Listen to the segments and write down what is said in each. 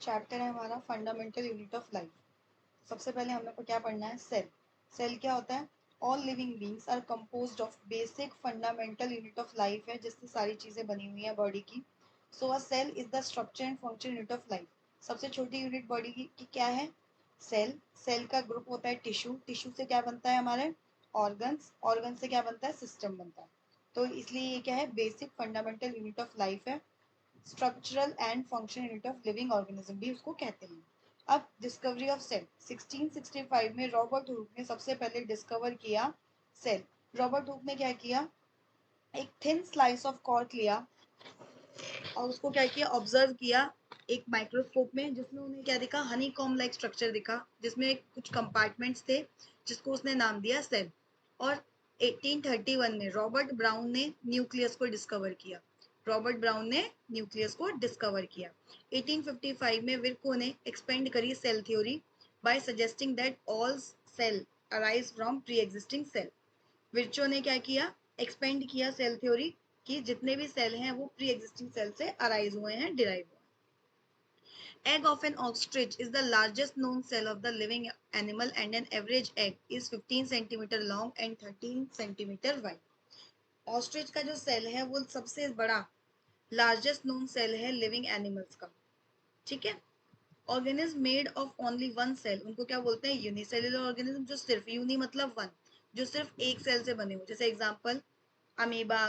Chapter है हमारा fundamental unit of life. सबसे पहले हम लोग को क्या पढ़ना है, सेल। सेल क्या होता है? All living beings are composed of basic fundamental unit of life है, जिससे सारी चीजें बनी हुई है बॉडी की। So a cell is the structure and function unit of life. सबसे छोटी यूनिट बॉडी की क्या है? सेल। सेल का ग्रुप होता है टिश्यू। टिश्यू से क्या बनता है हमारे? ऑर्गन्स। ऑर्गन से क्या बनता है? सिस्टम बनता है। तो इसलिए ये क्या है? Basic fundamental unit of life है। Structural and function unit of living organism भी उसको कहते हैं। अब डिस्कवरी ऑफ सेल 1665 में रॉबर्ट हुक ने सबसे पहले डिस्कवर किया सेल। रॉबर्ट हुक ने क्या किया? एक थिन स्लाइस ऑफ कॉर्क लिया और उसको क्या किया? ऑब्जर्व किया एक माइक्रोस्कोप में, जिसमें उन्हें क्या दिखा? हनी कॉम लाइक स्ट्रक्चर दिखा, जिसमें कुछ कंपार्टमेंट्स थे, जिसको उसने नाम दिया सेल। और 1831 में रॉबर्ट ब्राउन ने न्यूक्लियस को डिस्कवर किया। रॉबर्ट ब्राउन ने न्यूक्लियस को डिस्कवर किया। 1855 में विर्को ने एक्सपेंड करी cell theory by suggesting that all cell arise from pre existing cell. Virchow ने क्या किया? एक्सपेंड किया सेल थ्योरी कि जितने भी सेल हैं वो प्री एग्जिस्टिंग सेल से अराइज हुए हैं, डिराइव हुए हैं। Egg of an ostrich is the largest known cell of the living animal and an average egg is 15 centimeter long and 13 centimeter wide. Ostrich का जो सेल है वो सबसे बड़ा लार्जेस्ट नोन सेल है लिविंग एनिमल्स का। ठीक है। Organism made of only one cell, उनको क्या बोलते हैं? Unicellular organism. जो सिर्फ, यूनि मतलब वन, जो सिर्फ एक सेल से बने हो, जैसे example amoeba,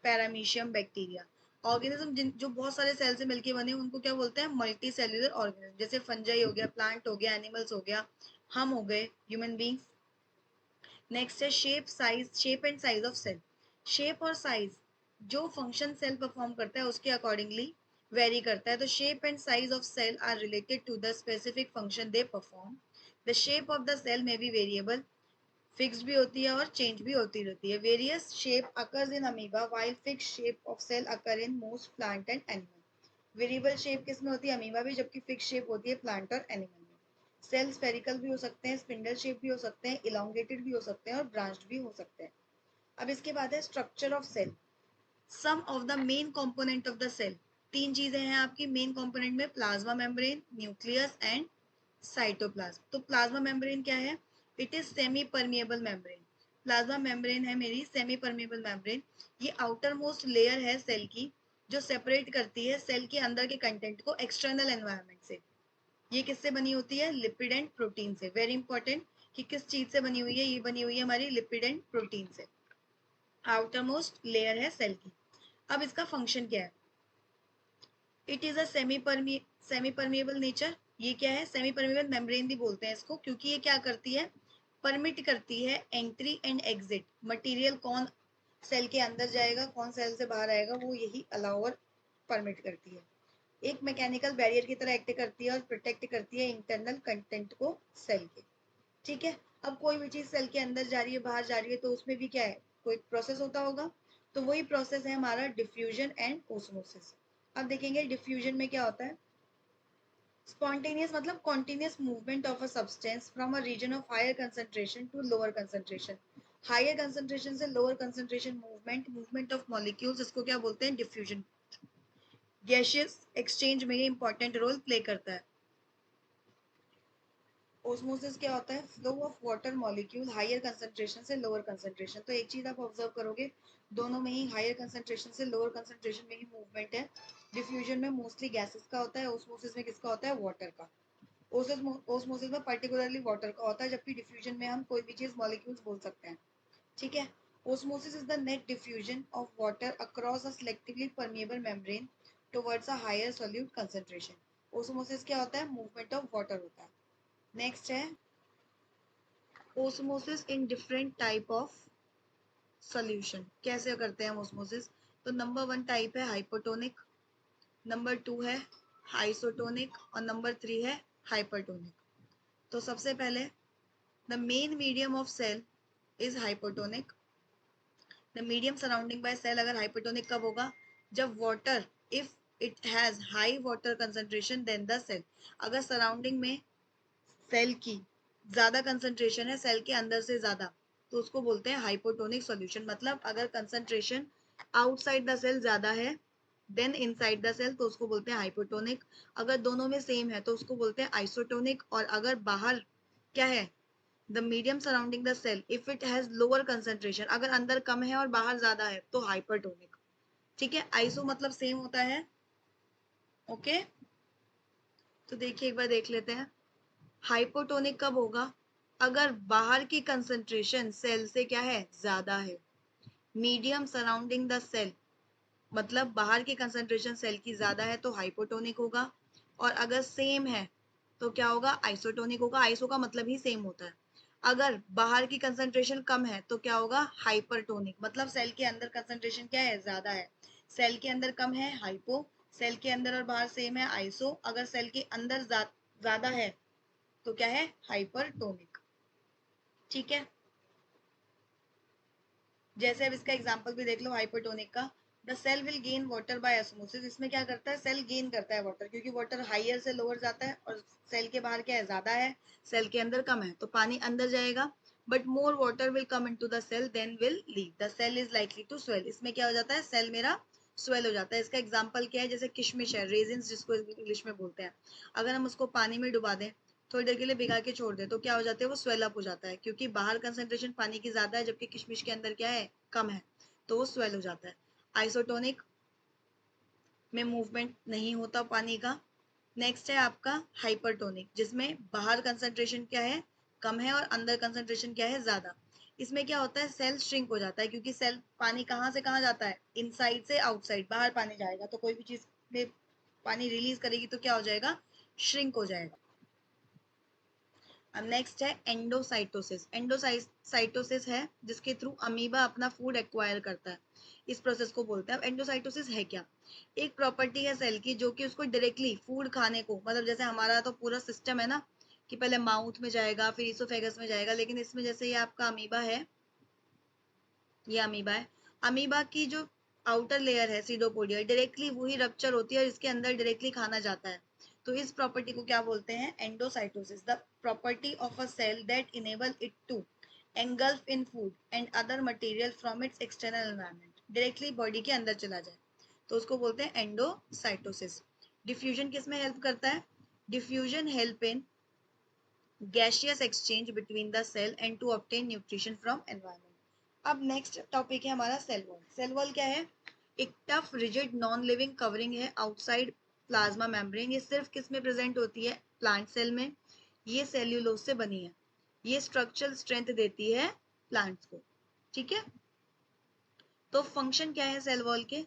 paramecium, bacteria. Organism जो बहुत सारे सेल से मिलके बने उनको क्या बोलते हैं? Multi cellular organism. जैसे फंजाई हो गया, प्लांट हो गया, एनिमल्स हो गया, हम हो गए ह्यूमन बींग्स। नेक्स्ट है shape and size of cell. Shape और साइज जो फंक्शन सेल परफॉर्म करता है उसके अकॉर्डिंगली वेरी करता है। तो shape and size of cell are related to the specific function they perform. The shape of the cell may be variable, fixed भी होती है और चेंज भी होती रहती है। Various shape occurs in amoeba while fix shape of cell occur in most plant and animal. Variable shape किस में होती है? अमीबा भी, जबकि फिक्स शेप होती है प्लांट और एनिमल में। सेल स्फेरिकल भी हो सकते हैं, स्पिंडल शेप भी हो सकते हैं, इलोंगेटेड भी हो सकते हैं और ब्रांच्ड भी हो सकते हैं। अब इसके बाद है structure of cell. Some of the main component of the cell. तीन चीजें हैं आपकी मेन कंपोनेंट में: plasma membrane, nucleus and cytoplasm. तो प्लाज्मा मेम्ब्रेन क्या है? It is semi permeable membrane. Plasma membrane है मेरी सेमी परमिएबल मेम्ब्रेन। ये आउटर मोस्ट लेयर है सेल की, जो सेपरेट करती है सेल के अंदर के कंटेंट को एक्सटर्नल एनवायरनमेंट से। ये किससे बनी होती है? लिपिड एंड प्रोटीन से। वेरी इंपॉर्टेंट कि किस चीज से बनी हुई है? ये बनी हुई है हमारी लिपिड एंड प्रोटीन से। आउटर मोस्ट लेयर है सेल की। अब इसका फंक्शन क्या है? It is a semi permeable nature. ये क्या है? सेमी परमिएबल मेम्ब्रेन भी बोलते हैं इसको, क्योंकि ये क्या करती है? परमिट करती है एंट्री एंड एग्जिट। मटेरियल कौन सेल के अंदर जाएगा, कौन सेल से बाहर आएगा, वो यही अलाउ और परमिट करती है। एक मैकेनिकल बैरियर की तरह एक्ट करती है और प्रोटेक्ट करती है इंटरनल कंटेंट को सेल के। ठीक है। अब कोई भी चीज सेल के अंदर जा रही है, बाहर जा रही है, तो उसमें भी क्या है? कोई प्रोसेस होता होगा। तो वही प्रोसेस है हमारा डिफ्यूजन एंड ओस्मोसिस। अब देखेंगे डिफ्यूजन में क्या होता है। स्पॉन्टेनियस मतलब continuous movement of a substance from a region of higher concentration to lower concentration. Higher concentration से lower concentration movement, movement of molecules, इसको क्या बोलते हैं? डिफ्यूजन। गैसियस एक्सचेंज में ये इंपॉर्टेंट रोल प्ले करता है। ओस्मोसिस क्या होता है? Flow of water molecule higher concentration से लोअर कंसंट्रेशन। तो एक चीज आप ऑब्जर्व करोगे, दोनों में ही हायर कंसंट्रेशन से लोअर कंसंट्रेशन में ही मूवमेंट है। डिफ्यूजन में मोस्टली गैसेस का होता है, ओस्मोसिस में किसका होता है? वाटर का। ओस्मोसिस में पर्टिकुलरली वाटर का होता है, जबकि डिफ्यूजन में हम कोई भी चीज मॉलिक्यूल्स बोल सकते हैं। ठीक है। Osmosis is the net diffusion of water across a selectively permeable membrane towards a higher solute concentration. Osmosis क्या होता है? मूवमेंट ऑफ वाटर होता है। नेक्स्ट है osmosis in different type of solution. कैसे करते हैं हम ओस्मोसिस? तो नंबर 1 टाइप है हाइपोटोनिक, नंबर 2 है आइसोटोनिक और नंबर 3 है हाइपरटोनिक। तो सबसे पहले the main medium of cell is hypotonic. The medium surrounding by cell अगर हाइपोटोनिक कब होगा? जब water, if it has high water concentration then the cell. अगर सराउंडिंग में सेल की ज्यादा कंसंट्रेशन है, सेल के अंदर से ज्यादा, तो उसको बोलते हैं हाइपोटोनिक सॉल्यूशन। मतलब अगर कंसंट्रेशन आउटसाइड द सेल ज्यादा है देन इनसाइड द सेल तो उसको बोलते हैं हाइपोटोनिक। अगर दोनों में सेम है तो उसको बोलते हैं आइसोटोनिक। और अगर बाहर क्या है, the medium surrounding the cell if it has lower concentration, अगर अंदर कम है और बाहर ज्यादा है तो हाइपरटोनिक। ठीक है, आइसो मतलब सेम होता है। ओके, तो देखिए एक बार देख लेते हैं। हाइपोटोनिक कब होगा, अगर बाहर की कंसेंट्रेशन सेल से क्या है, ज्यादा है। मीडियम सराउंडिंग द सेल मतलब बाहर की कंसेंट्रेशन सेल की ज्यादा है तो हाइपोटोनिक होगा। और अगर सेम है तो क्या होगा, आइसोटोनिक होगा। आइसो का मतलब ही सेम होता है। अगर बाहर की कंसेंट्रेशन कम है तो क्या होगा, हाइपरटोनिक मतलब सेल के अंदर कंसेंट्रेशन क्या है, ज्यादा है। सेल के अंदर कम है हाइपो, सेल के अंदर और बाहर सेम है आइसो, अगर सेल के अंदर ज्यादा है तो क्या है, हाइपरटोनिक। ठीक है, जैसे अब इसका एग्जांपल भी देख लो हाइपरटोनिक का। The cell will gain water by osmosis, इसमें क्या करता है, सेल गेन करता है वाटर, क्योंकि वाटर हाइयर से लोअर जाता है और सेल के बाहर क्या है, ज्यादा है, सेल के अंदर कम है, तो पानी अंदर जाएगा। But more water will come into the cell then will leave the cell is likely to swell, इसमें क्या हो जाता है, सेल मेरा स्वेल हो जाता है। इसका एग्जाम्पल क्या है, जैसे किशमिश है, रेजिन जिसको इंग्लिश में बोलते हैं, अगर हम उसको पानी में डुबा दें, थोड़ी देर के लिए भिगा के छोड़ दे तो क्या हो जाता है, वो स्वेल अप हो जाता है, क्योंकि बाहर कंसेंट्रेशन पानी की ज्यादा है जबकि किशमिश के अंदर क्या है, कम है, तो वो स्वेल हो जाता है। आइसोटोनिक में मूवमेंट नहीं होता पानी का। नेक्स्ट है आपका हाइपरटोनिक, जिसमें बाहर कंसेंट्रेशन क्या है, कम है और अंदर कंसेंट्रेशन क्या है, ज्यादा। इसमें क्या होता है, सेल श्रिंक हो जाता है, क्योंकि सेल पानी कहाँ से कहाँ जाता है, इनसाइड से आउटसाइड, बाहर पानी जाएगा तो कोई भी चीज में पानी रिलीज करेगी तो क्या हो जाएगा, श्रिंक हो जाएगा। अब नेक्स्ट है एंडोसाइटोसिस। एंडोसाइटोसिस है जिसके थ्रू अमीबा अपना फूड एक्वायर करता है, इस प्रोसेस को बोलते हैं। अब एंडोसाइटोसिस है क्या, एक प्रॉपर्टी है सेल की जो कि उसको डायरेक्टली फूड खाने को, मतलब जैसे हमारा तो पूरा सिस्टम है ना कि पहले माउथ में जाएगा फिर इसोफेगस में जाएगा, लेकिन इसमें जैसे ये आपका अमीबा है, ये अमीबा है, अमीबा की जो आउटर लेयर है सीडोपोडिया, डायरेक्टली वही रप्चर होती है और इसके अंदर डायरेक्टली खाना जाता है। तो इस प्रॉपर्टी को क्या बोलते हैं, endocytosis. The property of a cell that enable it to engulf in food and other material from its external environment, directly body के अंदर चला जाए, तो उसको बोलते हैं एंडोसाइटोसिस। डिफ्यूजन किस में हेल्प करता है, diffusion help in gaseous exchange between the cell and to obtain nutrition from environment. अब नेक्स्ट टॉपिक है हमारा सेल वॉल। सेल वॉल क्या है, एक tough rigid non living covering है आउटसाइड प्लाज्मा मेम्ब्रेन। ये सिर्फ किस में प्रेजेंट होती है, प्लांट सेल में। ये सेल्यूलोज से बनी है, ये स्ट्रक्चरल स्ट्रेंथ देती है प्लांट्स को। ठीक है, तो फंक्शन क्या है सेल वॉल के,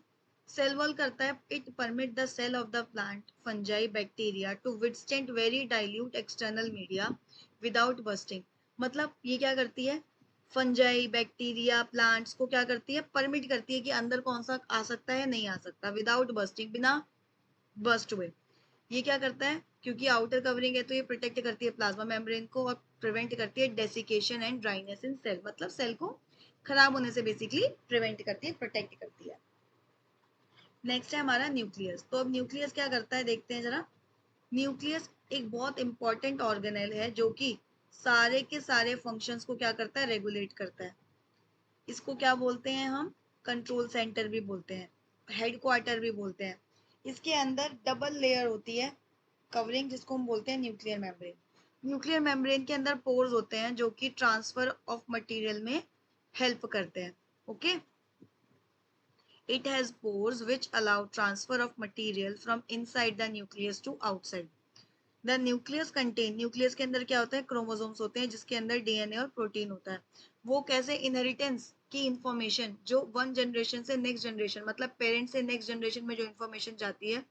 सेल वॉल करता है, it permit the cell of the plant fungi bacteria to withstand very dilute external media without bursting. मतलब ये क्या करती है, फंजाई बैक्टीरिया प्लांट्स को क्या करती है, परमिट करती है कि अंदर कौन सा आ सकता है, नहीं आ सकता, विदाउट बस्टिंग, बिना बस्ट हुए। ये क्या करता है, क्योंकि आउटर कवरिंग है तो ये प्रोटेक्ट करती है प्लाज्मा मेम्ब्रेन को और प्रिवेंट करती है desiccation and dryness in cell, मतलब सेल को खराब होने से बेसिकली प्रिवेंट करती है, प्रोटेक्ट करती है। नेक्स्ट है हमारा न्यूक्लियस। तो अब न्यूक्लियस क्या करता है देखते हैं जरा। न्यूक्लियस एक बहुत इंपॉर्टेंट ऑर्गेनेल है जो कि सारे के सारे फंक्शंस को क्या करता है, रेगुलेट करता है। इसको क्या बोलते हैं हम, कंट्रोल सेंटर भी बोलते हैं, हेडक्वार्टर भी बोलते हैं। इसके अंदर डबल लेयर होती है कवरिंग, जिसको हम बोलते हैं न्यूक्लियर मेम्ब्रेन। न्यूक्लियर मेम्ब्रेन के अंदर पोर्स होते हैं जो कि ट्रांसफर ऑफ मटेरियल में हेल्प करते हैं। Okay, it has pores which allow transfer of material from inside the nucleus to outside. The nucleus contain, nucleus के अंदर क्या होता है, क्रोमोसोम्स होते हैं जिसके अंदर डीएनए और प्रोटीन होता है। वो कैसे, इनहेरिटेंस की इंफॉर्मेशन जो वन जनरेशन से नेक्स्ट जनरेशन, मतलब पेरेंट से नेक्स्ट जनरेशन में जो इंफॉर्मेशन जाती है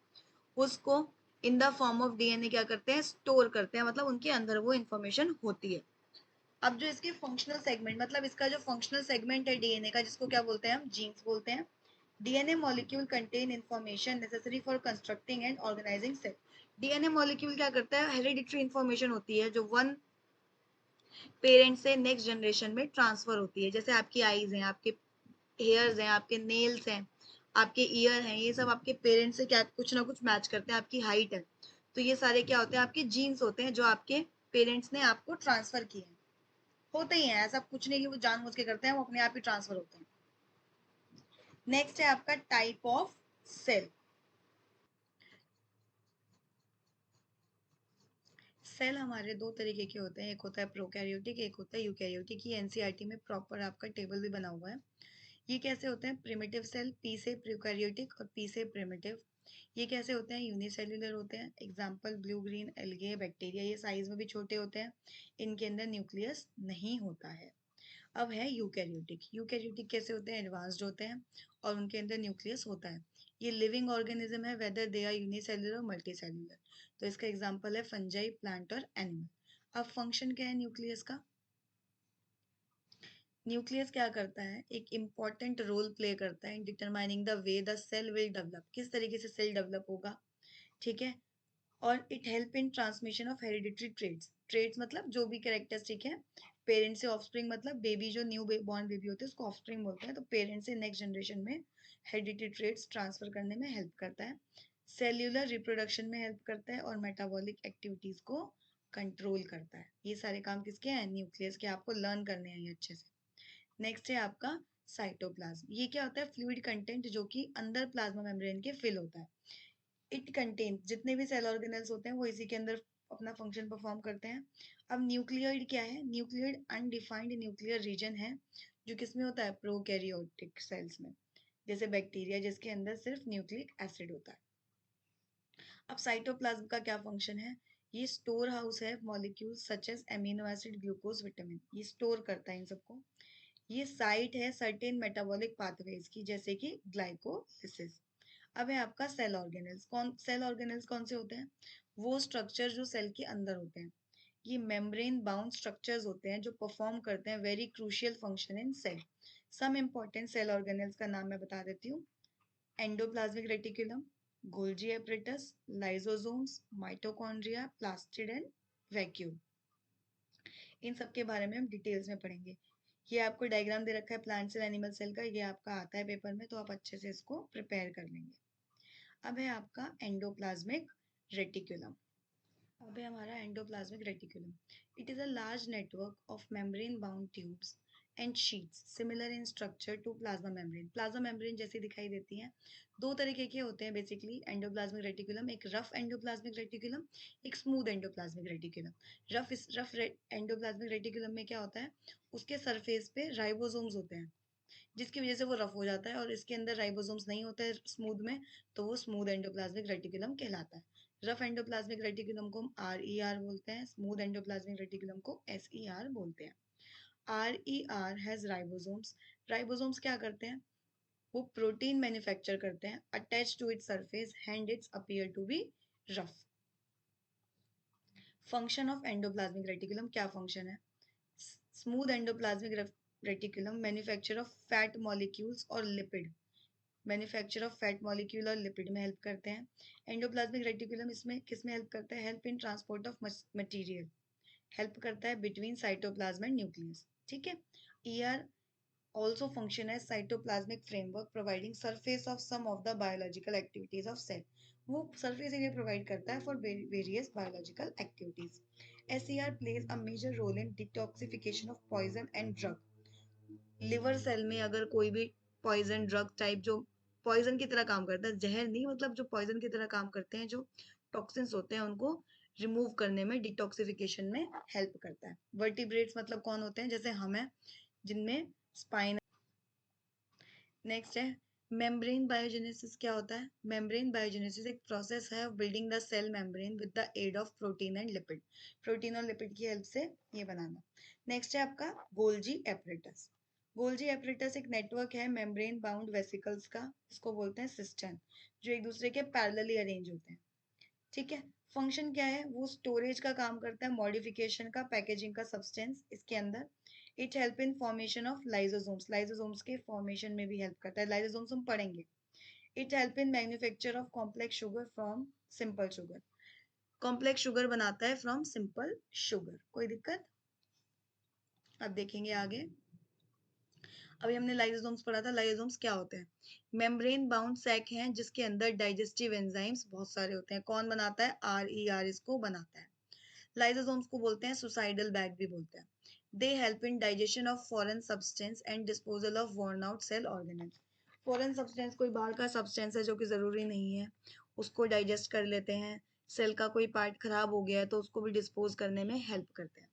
उसको in the form of DNA क्या करते हैं, स्टोर करते हैं, मतलब उनके अंदर वो इंफॉर्मेशन होती है। अब जो इसके फंक्शनल सेगमेंट, मतलब इसका जो फंक्शनल सेगमेंट है डीएनए का, जिसको क्या बोलते हैं हम, जीन्स बोलते हैं। DNA molecule contain information necessary for constructing and organising cell. DNA molecule क्या करता है, हेरिडिटरी इंफॉर्मेशन होती है जो वन पेरेंट से नेक्स्ट जनरेशन में ट्रांसफर होती है। जैसे आपकी आईज हैं, आपके हेयर्स हैं, आपके नेल्स हैं, आपके ईयर हैं, ये सब आपके पेरेंट्स से क्या कुछ ना कुछ मैच करते हैं। आपकी हाइट है, तो ये सारे क्या होते हैं, आपके जीन्स होते हैं जो आपके पेरेंट्स ने आपको ट्रांसफर किए हैं। होते ही हैं, ऐसा कुछ नहीं कि वो जानबूझ के करते हैं, वो अपने आप ही ट्रांसफर होते हैं। नेक्स्ट है आपका टाइप ऑफ सेल। सेल हमारे दो तरीके के होते हैं, एक होता है प्रोकैरियोटिक, एक होता है यूकैरियोटिक। ये एनसीईआरटी में प्रॉपर आपका टेबल भी बना हुआ है। ये कैसे होते हैं? प्रिमिटिव सेल, पी से प्रोकैरियोटिक और पी से प्रिमिटिव। ये कैसे होते हैं? यूनिसेल्युलर होते हैं। Example blue green algae, bacteria. ये साइज में भी छोटे होते हैं, इनके अंदर न्यूक्लियस नहीं होता है। अब है यूकैरियोटिक। यूकैरियोटिक कैसे होते हैं? एडवांस्ड होते हैं और उनके अंदर न्यूक्लियस होता है। ये लिविंग ऑर्गेनिज्म है, वेदर दे आर यूनिसेल्युलर और मल्टीसेल्युलर। तो इसका एग्जांपल है फंजाई, प्लांट और एनिमल। अब फंक्शन क्या है न्यूक्लियस का? न्यूक्लियस क्या करता है? एक इम्पॉर्टेंट रोल प्ले करता है in determining the way the cell will develop, किस तरीके से सेल डेवलप होगा, ठीक है। और it help in transmission of hereditary traits. Traits मतलब जो भी कैरेक्टरिस्टिक है, पेरेंट से ऑफस्प्रिंग, मतलब बेबी जो न्यू बॉर्न बेबी होते हैं उसको ऑफस्प्रिंग बोलते हैं। तो पेरेंट से नेक्स्ट जनरेशन में हेरिडिटरी ट्रेट्स ट्रांसफर करने में हेल्प करता है। सेल्यूलर रिप्रोडक्शन में हेल्प करता है और मेटाबॉलिक एक्टिविटीज को कंट्रोल करता है। ये सारे काम किसके हैं? न्यूक्लियस के। आपको लर्न करने हैं ये अच्छे से। नेक्स्ट है आपका साइटोप्लाज्म। ये क्या होता है? फ्लूइड कंटेंट जो कि अंदर प्लाज्मा मेम्ब्रेन के फिल होता है। इट कंटेन, जितने भी सेल ऑर्गेनल्स होते हैं वो इसी के अंदर अपना फंक्शन परफॉर्म करते हैं। अब न्यूक्लियोइड क्या है? न्यूक्लियोइड अनडिफाइंड न्यूक्लियर रीजन है जो किसमें होता है? प्रोकैरियोटिक सेल्स में, जैसे बैक्टीरिया जिसके अंदर सिर्फ न्यूक्लिक एसिड होता है। अब साइटोप्लाज्म का क्या फंक्शन है? ये स्टोर हाउस है molecules such as amino acid, glucose, vitamin. ये स्टोर करता है इन सबको। ये साइट है सर्टेन मेटाबॉलिक पाथवेज की, जैसे कि ग्लाइकोलिसिस। अब है आपका सेल ऑर्गेनल्स। सेल ऑर्गेनल्स कौन से होते हैं? वो स्ट्रक्चर जो सेल के अंदर होते हैं। ये मेम्ब्रेन बाउंड स्ट्रक्चर्स होते हैं जो परफॉर्म करते हैं very crucial function in cell. Some important cell organelles का नाम मैं बता देती हूँ। Endoplasmic reticulum, Golgi apparatus, lysosomes, mitochondria, plastid and vacuole. इन सब के बारे में हम डिटेल्स में पढ़ेंगे। ये आपको डायग्राम दे रखा है प्लांट सेल एनिमल सेल का, ये आपका आता है पेपर में, तो आप अच्छे से इसको प्रिपेयर कर लेंगे। अब है आपका एंडोप्लाज्मिक रेटिकुलम। अब है हमारा endoplasmic reticulum. It is a large network of membrane bound tubes and sheets similar in structure to plasma membrane. Plasma membrane जैसी दिखाई देती हैं। दो तरीके के होते हैं बेसिकली एंडोप्लाज्मिक रेटिकुलम, एक रफ एंडोप्लाज्मिक रेटिकुलम, एक smooth endoplasmic reticulum. Rough endoplasmic reticulum में क्या होता है? उसके सरफेस पे राइबोसोम्स होते हैं जिसकी वजह से वो रफ हो जाता है, और इसके अंदर राइबोसोम्स नहीं होते हैं स्मूथ में, तो वो स्मूथ एंडोप्लाज्मिक रेटिकुलम कहलाता है। रफ एंडोप्लाज्मिक रेटिकुलम को हम RER बोलते हैं, स्मूथ एंडोप्लाज्मिक रेटिकुलम को SER बोलते हैं। RER has ribosomes. राइबोसोम्स क्या करते हैं? वो प्रोटीन मैन्युफैक्चर करते हैं attach to its surface, hence its appear to be rough. Function of endoplasmic reticulum क्या फंक्शन है? Smooth endoplasmic reticulum manufacture of fat molecules और lipid, manufacture of fat molecule और लिपिड में हेल्प करते हैं। Endoplasmic reticulum इसमें किस में हेल्प करता है? Help in transport of material, help करता है बिटवीन साइटोप्लाज्म एंड न्यूक्लियस, ठीक है। ER also function as cytoplasmic framework providing surface of some of the biological activities of cell। वो surface area provide करता है for various biological activities। SER plays a major role in detoxification of poison and drug। Liver cell में अगर कोई भी poison drug type जो poison की तरह काम करता है, जहर नहीं, मतलब जो पॉइजन की तरह काम करते हैं, जो टॉक्सिन्स होते हैं उनको रिमूव करने में, डिटॉक्सिफिकेशन में हेल्प करता है। वर्टिब्रेट्स मतलब कौन होते हैं? जैसे हम हैं, जिनमें स्पाइन। नेक्स्ट है मेम्ब्रेन बायोजेनेसिस। क्या होता है? मेम्ब्रेन बायोजेनेसिस एक प्रोसेस है of building the cell membrane with the aid of protein and lipid. Protein और लिपिड की हेल्प से ये बनाना। नेक्स्ट है आपका गोल्जी एपरेटस। गोल्जी एपरेटस एक नेटवर्क है मेम्ब्रेन बाउंड वेसिकल्स का, इसको बोलते हैं सिस्टन, जो एक दूसरे के पैरेलली अरेंज होते हैं, ठीक है। फंक्शन क्या है? वो स्टोरेज का काम करता है, मॉडिफिकेशन का, पैकेजिंग का सब्सटेंस इसके अंदर। It help in formation of lysosomes, lysosomes के फॉर्मेशन में भी हेल्प करता है, लाइसोसोम्स हम पढ़ेंगे। It help in manufacture of complex sugar from simple sugar, complex sugar बनाता है फ्रॉम सिंपल शुगर। कोई दिक्कत? अब देखेंगे आगे। अभी हमने लाइसोसोम्स पढ़ा था। लाइसोसोम्स क्या होते हैं? मेम्ब्रेन बाउंड सैक हैं जिसके अंदर डाइजेस्टिव एंजाइम्स बहुत सारे होते हैं। कौन बनाता है? RER इसको बनाता है। लाइसोसोम्स को बोलते हैं सुसाइडल बैग भी बोलते हैं। They help in digestion of foreign substance and disposal of worn out cell organelles. Foreign substance कोई बाहर का सब्सटेंस है जो कि जरूरी नहीं है, उसको डाइजेस्ट कर लेते हैं, सेल का कोई पार्ट खराब हो गया है तो उसको भी डिस्पोज करने में हेल्प करते हैं।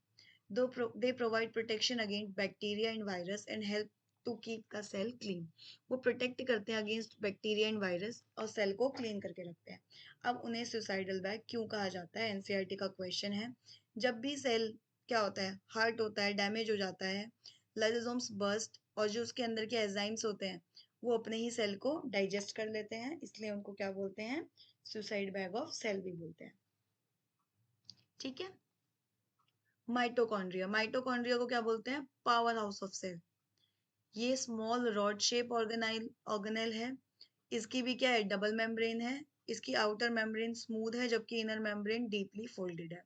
They provide protection against bacteria and virus and help to keep the cell clean. वो प्रोटेक्ट करते हैं अगेंस्ट बैक्टीरिया एंड वायरस और सेल को क्लीन करके रखते हैं। अब उन्हें सुसाइडल बैग क्यों कहा जाता है, एनसीईआरटी का क्वेश्चन है। जब भी सेल क्या होता है, हार्ट होता है, डैमेज हो जाता है, लाइसोसोम्स बर्स्ट और जो उसके अंदर के एंजाइम्स होते हैं वो अपने ही सेल को डाइजेस्ट कर लेते हैं, इसलिए उनको क्या बोलते हैं, सुसाइड बैग ऑफ सेल भी बोलते हैं। ठीक है। माइटोकॉन्ड्रिया को क्या बोलते हैं, पावर हाउस ऑफ सेल। ये स्मॉल रॉड शेप ऑर्गेनेल है। इसकी भी क्या है, डबल मेम्ब्रेन है। इसकी आउटर मेम्ब्रेन स्मूथ है जबकि इनर मेम्ब्रेन डीपली फोल्डेड है,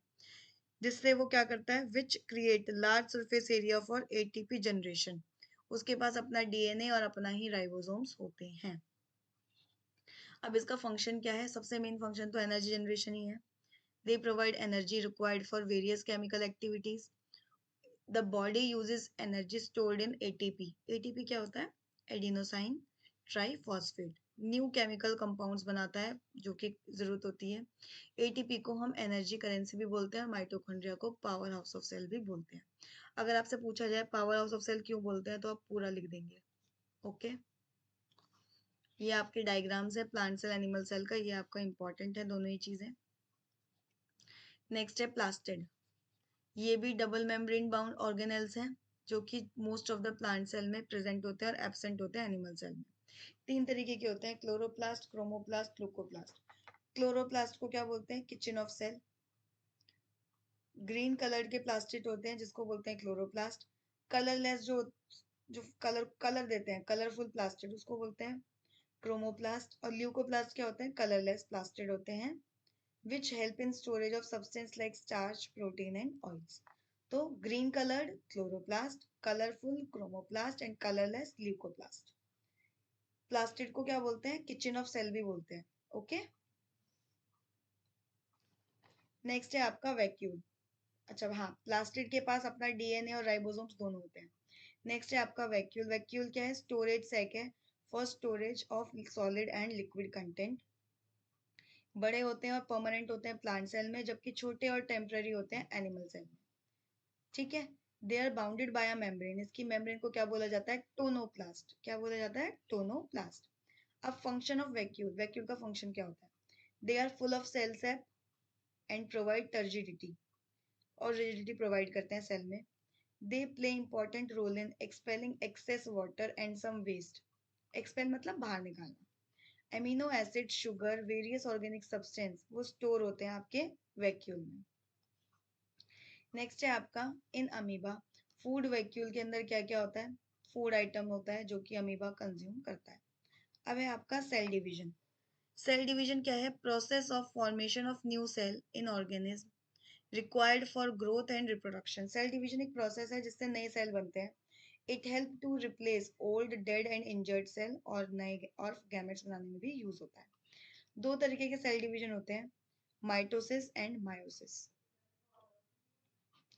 जिससे वो क्या करता है, which create large surface area for ATP generation. उसके पास अपना डीएनए और अपना ही राइबोसोम्स होते हैं। अब इसका फंक्शन क्या है, सबसे मेन फंक्शन तो एनर्जी जनरेशन ही है। They provide energy required for various chemical activities. The body uses energy stored in ATP. ATP क्या होता है, adenosine triphosphate. New chemical compounds बनाता है जो कि जरूरत होती है। एटीपी को हम एनर्जी करेंसी भी बोलते हैं और माइटोकॉन्ड्रिया को पावर हाउस ऑफ सेल भी बोलते हैं। अगर आपसे पूछा जाए पावर हाउस ऑफ सेल क्यों बोलते हैं तो आप पूरा लिख देंगे। ओके, ये आपके डायग्राम्स है प्लांट सेल एनिमल सेल का, ये आपका इंपॉर्टेंट है दोनों ही चीजें। नेक्स्ट है प्लास्टिड। ये भी डबल मेम्ब्रेन बाउंड ऑर्गेनेल्स हैं जो कि most of the plant cell में प्रेजेंट होते हैं और एब्सेंट होते हैं एनिमल सेल में। तीन तरीके के होते हैं, क्लोरोप्लास्ट, क्रोमोप्लास्ट, ग्लूकोप्लास्ट। क्लोरोप्लास्ट को क्या बोलते हैं, kitchen of cell. Green colour के प्लास्टिड होते हैं जिसको बोलते हैं क्लोरोप्लास्ट। कलरलेस जो जो कलर देते हैं, कलरफुल प्लास्टिड, उसको बोलते हैं क्रोमोप्लास्ट। और ल्यूकोप्लास्ट क्या होते हैं, कलरलेस प्लास्टिड होते हैं which help in storage of substance like starch, protein and oils. तो green colored chloroplast, colorful chromoplast and colorless leucoplast. Plastid को क्या बोलते हैं, किचन ऑफ सेल भी बोलते हैं। ओके, नेक्स्ट है आपका वैक्यूल। अच्छा हाँ, प्लास्टिड के पास अपना डीएनए और राइबोसोम्स दोनों होते हैं। नेक्स्ट है आपका वैक्यूल। वैक्यूल क्या है, स्टोरेज सैक है for storage of solid and liquid content. बड़े होते हैं और परमानेंट होते हैं प्लांट सेल में, जबकि छोटे और टेम्पररी होते हैं एनिमल सेल में। ठीक है। They are bounded by a membrane. इसकी मेम्ब्रेन को क्या बोला जाता है, टोनोप्लास्ट। क्या बोला जाता है, टोनोप्लास्ट। अब फंक्शन ऑफ वैक्यूल। वैक्यूल का फंक्शन क्या होता है, they are full of cell sap and provide turgidity, और रिजिडिटी प्रोवाइड करते हैं सेल में। They play important role in expelling excess water and some waste. Expel मतलब बाहर निकालना। Amino acid, sugar, various organic substance वो स्टोर होते हैं आपके वैक्यूल में। नेक्स्ट है आपका इन अमीबा। फूड वैक्यूल के अंदर क्या क्या होता है, फूड आइटम होता है जो कि अमीबा कंज्यूम करता है। अब है आपका सेल डिवीजन। सेल डिवीजन क्या है, process of formation of new cell in organism required for growth and reproduction. Cell division एक प्रोसेस है जिससे नए सेल बनते हैं। It help to replace old, dead and injured cell, और नए और गैमेट्स बनाने में भी यूज होता है। दो तरीके के सेल डिवीजन होते हैं, माइटोसिस एंड मायोसिस।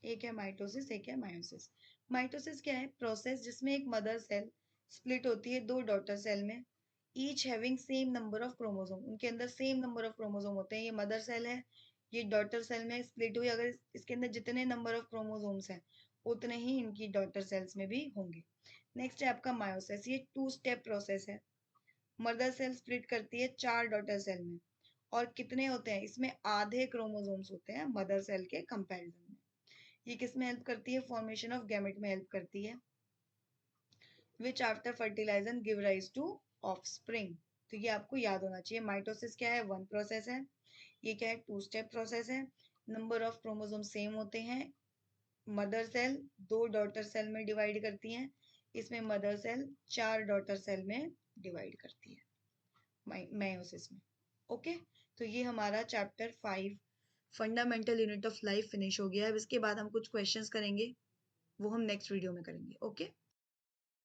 एक है माइटोसिस, एक है मायोसिस। माइटोसिस क्या है, प्रोसेस जिसमें एक मदर सेल स्प्लिट होती है दो डॉटर सेल में, each having same number of chromosome. उनके अंदर सेम नंबर ऑफ क्रोमोसोम होते हैं। ये मदर सेल है, ये डॉटर सेल में स्प्लिट हुई, अगर इसके अंदर जितने नंबर ऑफ क्रोमोसोम्स हैं उतने ही इनकी डॉटर सेल्स में भी होंगे। नेक्स्ट है आपका मायोसिस। ये 2 स्टेप प्रोसेस है। मदर सेल स्प्लिट करती है 4 डॉटर सेल में, और कितने होते हैं इसमें, आधे क्रोमोसोम्स होते हैं मदर सेल के कंपैरिजन में। ये किस में हेल्प करती है, फॉर्मेशन ऑफ गैमेट में हेल्प करती है, which after fertilisation give rise to offspring. तो ये आपको याद होना चाहिए। माइटोसिस क्या है, 1 प्रोसेस है। ये क्या है, 2 स्टेप प्रोसेस है। नंबर ऑफ क्रोमोसोम सेम होते हैं। मदर सेल 2 डॉटर सेल में डिवाइड करती हैं, इसमें मदर सेल 4 डॉटर सेल में डिवाइड करती है मायोसिस में। ओके, तो ये हमारा chapter 5 fundamental unit of life finish हो गया है। अब इसके बाद हम कुछ क्वेश्चंस करेंगे, वो हम नेक्स्ट वीडियो में करेंगे। ओके।